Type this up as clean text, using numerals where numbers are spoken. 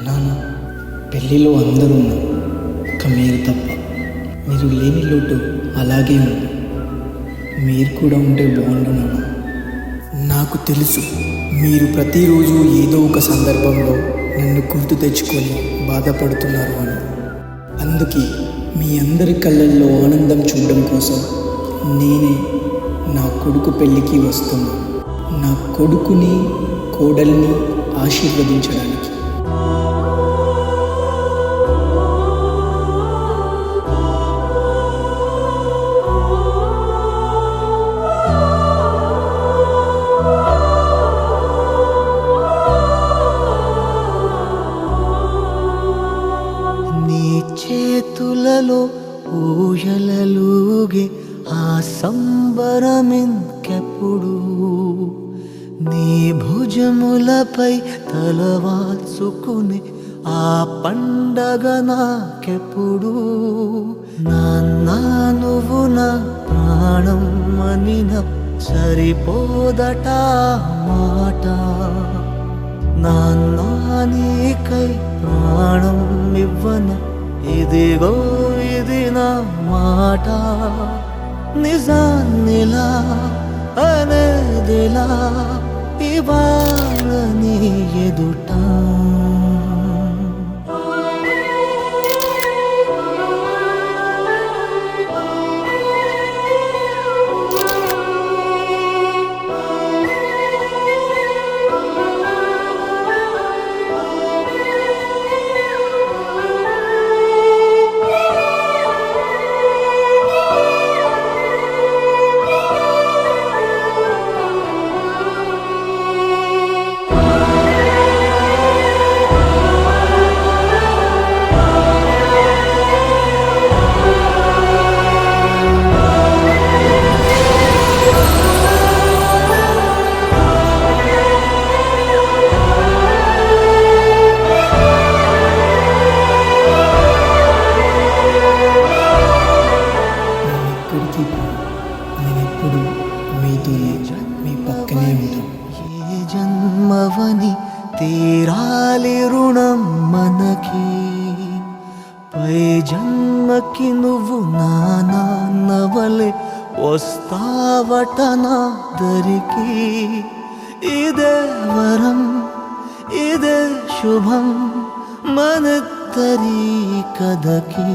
నాన్న, పెళ్ళిలో అందరూ ఉన్నారు, ఒక మీరు తప్ప. మీరు లేని లోటు అలాగే ఉంది. మీరు కూడా ఉంటే బాగుండు నాన్న. నాకు తెలుసు మీరు ప్రతిరోజు ఏదో ఒక సందర్భంలో నన్ను గుర్తు తెచ్చుకొని బాధపడుతున్నారు అని. అందుకే మీ అందరి కళ్ళల్లో ఆనందం చూడడం కోసం నేనే నా కొడుకు పెళ్ళికి వస్తున్నా, నా కొడుకుని కోడల్ని ఆశీర్వదించడానికి. చేతులలో ఊయలలుగే ఆ సంబరమింకెప్పుడు, నీ భుజములపై తలవాల్చుకుని ఆ పండగ నాకెప్పుడు. నాన్నా నువ్వు నా ప్రాణం అనిన సరిపోదట మాట. నాన్నా నీకై ప్రాణం ఇవ్వన, ఇదిగో ఇది నా మాట. నిజాన్నిలా అనేదిలా ఇవాళ నీ ఎదుట. నేనెప్పుడు మీతోనే, మీ పక్కనే ఉంటాను. ఏ జన్మవని తీరాలి రుణం మనకి, పై జన్మకి నువ్వు నా నాన్నవలే వస్తావట నా దరికి. ఇదే వరం, ఇదే శుభం మనిద్దరి కథకి.